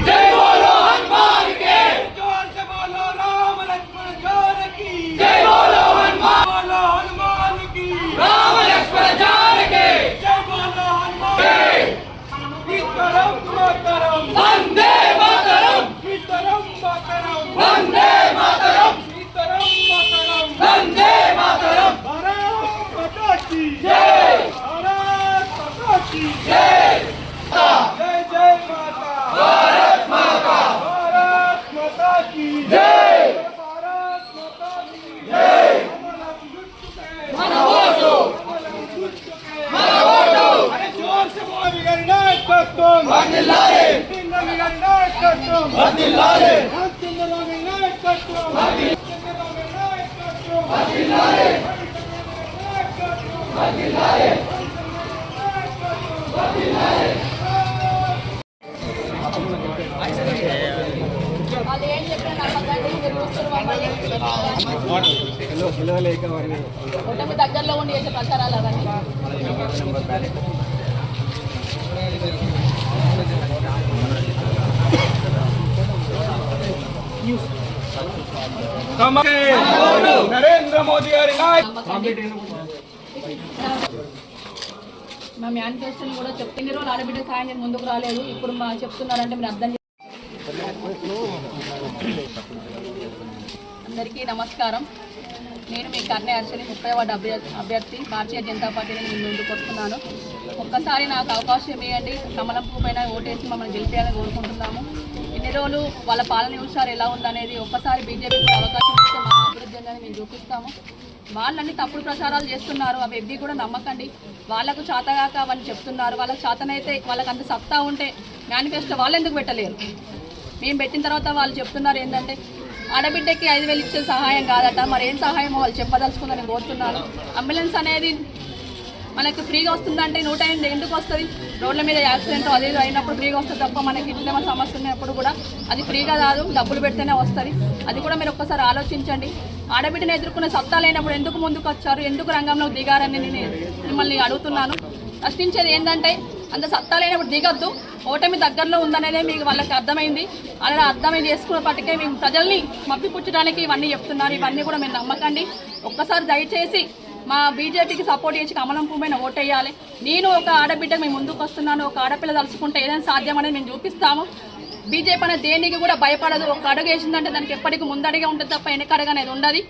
जय बोलो हनुमान के जोर से बोलो राम लक्ष्मण जानकी जय बोलो हनुमान की राम लक्ष्मण जानकी जय बोलो हनुमान सीताराम मातरम वंदे मातरम सीताराम मातरम वंदे मातरम सीताराम मातरम वंदे मातरम भारत माता की जय भारत माता की जय जय जय माता भारत माता की जय भारत माता की जय మనవోటు అరే జోర్ से बोल నాయకత్వం వర్ధిల్లాలి నాయకత్వం వర్ధిల్లాలి నాయకత్వం వర్ధిల్లాలి దగ్గరలో ఉండి చేసే ప్రచారాలు అవన్నీ నరేంద్ర మోదీ గారి మా మేనిఫెస్టోని కూడా చెప్తే రోజులు ఆడబిడ్డ సాయం చేసి ముందుకు రాలేదు. ఇప్పుడు మా చెప్తున్నారంటే మీరు అర్థం. అందరికీ నమస్కారం. నేను మీ కర్ణే హర్షిని 30వ వార్డు అభ్యర్థి భారతీయ జనతా పార్టీని నేను ముందుకు వస్తున్నాను. ఒక్కసారి నాకు అవకాశం ఇవ్వండి. కమలం పువ్వు పైన ఓటేసి మమ్మల్ని గెలిపేయాలని కోరుకుంటున్నాము. ఇన్ని రోజులు వాళ్ళ పాలన చూసారు ఎలా ఉందనేది. ఒక్కసారి బీజేపీకి అవకాశం ఇస్తే మా అభివృద్ధి అనేది మేము చూపిస్తాము. వాళ్ళని తప్పుడు ప్రచారాలు చేస్తున్నారు. అవి ఎవ్వి కూడా నమ్మకండి. వాళ్ళకు చేతగాక అవన్నీ చెప్తున్నారు. వాళ్ళకి చేతనైతే వాళ్ళకి అంత సత్తా ఉంటే మేనిఫెస్టో వాళ్ళు ఎందుకు పెట్టలేరు? మేము పెట్టిన తర్వాత వాళ్ళు చెప్తున్నారు ఏంటంటే ఆడబిడ్డకి 5,000 ఇచ్చే సహాయం కాదట. మరి ఏం సహాయం వాళ్ళు చెప్పదలుచుకుందని కోరుతున్నాను. అంబులెన్స్ అనేది మనకి ఫ్రీగా వస్తుందంటే 108 ఎందుకు వస్తుంది? రోడ్ల మీద యాక్సిడెంట్ అది అయినప్పుడు ఫ్రీగా వస్తుంది తప్ప మనకి ఇంట్లో ఏమైనా సమస్య ఉన్నప్పుడు కూడా అది ఫ్రీగా కాదు, డబ్బులు పెడితేనే వస్తుంది. అది కూడా మీరు ఒక్కసారి ఆలోచించండి. ఆడబిడ్డను ఎదుర్కొనే సత్తా లేనప్పుడు ఎందుకు ముందుకు వచ్చారు, ఎందుకు రంగంలో దిగారని నేను మిమ్మల్ని అడుగుతున్నాను. ప్రశ్నించేది ఏంటంటే అంత సత్తా లేనప్పుడు దిగొద్దు. ఓటమి దగ్గరలో ఉందనేదే మీకు వాళ్ళకి అర్థమైంది. అలా అర్థమై చేసుకున్నప్పటికే మేము ప్రజల్ని మప్పిపుచ్చడానికి ఇవన్నీ చెప్తున్నారు. ఇవన్నీ కూడా మీరు నమ్మకండి. ఒక్కసారి దయచేసి మా బీజేపీకి సపోర్ట్ చేసి కమలం పువ్వు మీద ఓటేయాలి. నేను ఒక ఆడబిడ్డకు మేము ముందుకు వస్తున్నాను. ఒక ఆడపిల్ల తలుచుకుంటే ఏదైనా సాధ్యం అనేది మేము చూపిస్తాము. బీజేపీ అనేది దేనికి కూడా భయపడదు. ఒక అడుగు వేసిందంటే దానికి ఎప్పటికీ ముందడిగా ఉంటుంది తప్ప వెనకడుగు అనేది ఉండదు.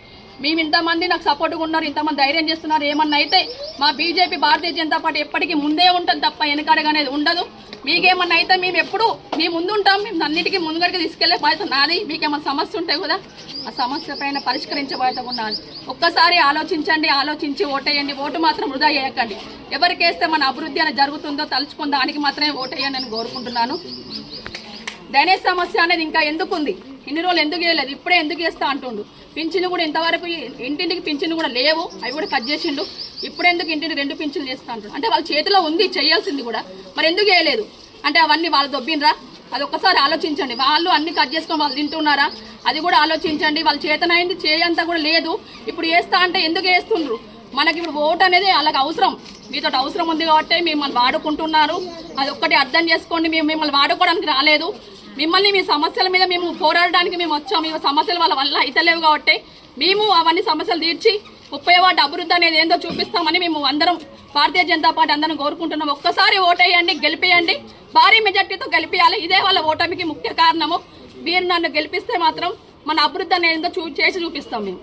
మేము ఇంతమంది నాకు సపోర్ట్గా ఉన్నారు, ఇంతమంది ధైర్యం చేస్తున్నారు. ఏమన్నా అయితే మా బీజేపీ భారతీయ జనతా పార్టీ ఎప్పటికీ ముందే ఉంటుంది తప్ప వెనకడుగు అనేది ఉండదు. మీకేమన్నా అయితే మేము ఎప్పుడు మీ ముందు ఉంటాం. మేము అన్నిటికీ ముందుగడికి తీసుకెళ్లే బాధ్యత నాది. మీకేమన్నా సమస్య ఉంటాయి కదా, ఆ సమస్య పైన పరిష్కరించే బాధ్యత ఉన్నది. ఒక్కసారి ఆలోచించండి, ఆలోచించి ఓటేయండి. ఓటు మాత్రం వృధా చేయకండి. ఎవరికేస్తే మన అభివృద్ధి అనేది జరుగుతుందో తలుచుకుని దానికి మాత్రమే ఓటేయని నేను కోరుకుంటున్నాను. డ్రైనేజ్ సమస్య అనేది ఇంకా ఎందుకు ఉంది? ఇన్ని రోజులు ఎందుకు వేయలేదు, ఇప్పుడే ఎందుకు వేస్తా అంటుండు. పింఛను కూడా ఇంతవరకు ఇంటింటికి పింఛను కూడా లేవు, అవి కూడా కట్ చేసిండు. ఇప్పుడెందుకు ఇంటిని 2 పింఛన్లు చేస్తా అంటుండు. అంటే వాళ్ళ చేతిలో ఉంది చేయాల్సింది కూడా, మరి ఎందుకు వేయలేదు అంటే అవన్నీ వాళ్ళు దొబ్బినరా? అది ఒక్కసారి ఆలోచించండి. వాళ్ళు అన్ని కట్ చేసుకొని వాళ్ళు తింటున్నారా? అది కూడా ఆలోచించండి. వాళ్ళ చేతనైంది చేయంతా కూడా లేదు. ఇప్పుడు వేస్తా అంటే ఎందుకు వేస్తుండ్రు? మనకి ఇప్పుడు ఓటు అనేది అలాగ అవసరం. మీతో అవసరం ఉంది కాబట్టి మిమ్మల్ని వాడుకుంటున్నారు. అది ఒక్కటి అర్థం చేసుకోండి. మేము మిమ్మల్ని వాడుకోవడానికి రాలేదు. మిమ్మల్ని మీ సమస్యల మీద మేము పోరాడడానికి మేము వచ్చాము. మీ సమస్యలు వాళ్ళ వల్ల అయితలేవు కాబట్టి మేము అవన్నీ సమస్యలు తీర్చి 30వ వార్డు అభివృద్ధి అనేది ఏందో చూపిస్తామని మేము అందరం భారతీయ జనతా పార్టీ అందరం కోరుకుంటున్నాం. ఒక్కసారి ఓటేయండి, గెలిపేయండి. భారీ మెజార్టీతో గెలిపేయాలి. ఇదే వాళ్ళ ఓటమికి ముఖ్య కారణము. మీరు నన్ను గెలిపిస్తే మాత్రం మన అభివృద్ధి అనేది ఏందో చేసి చూపిస్తాం మేము.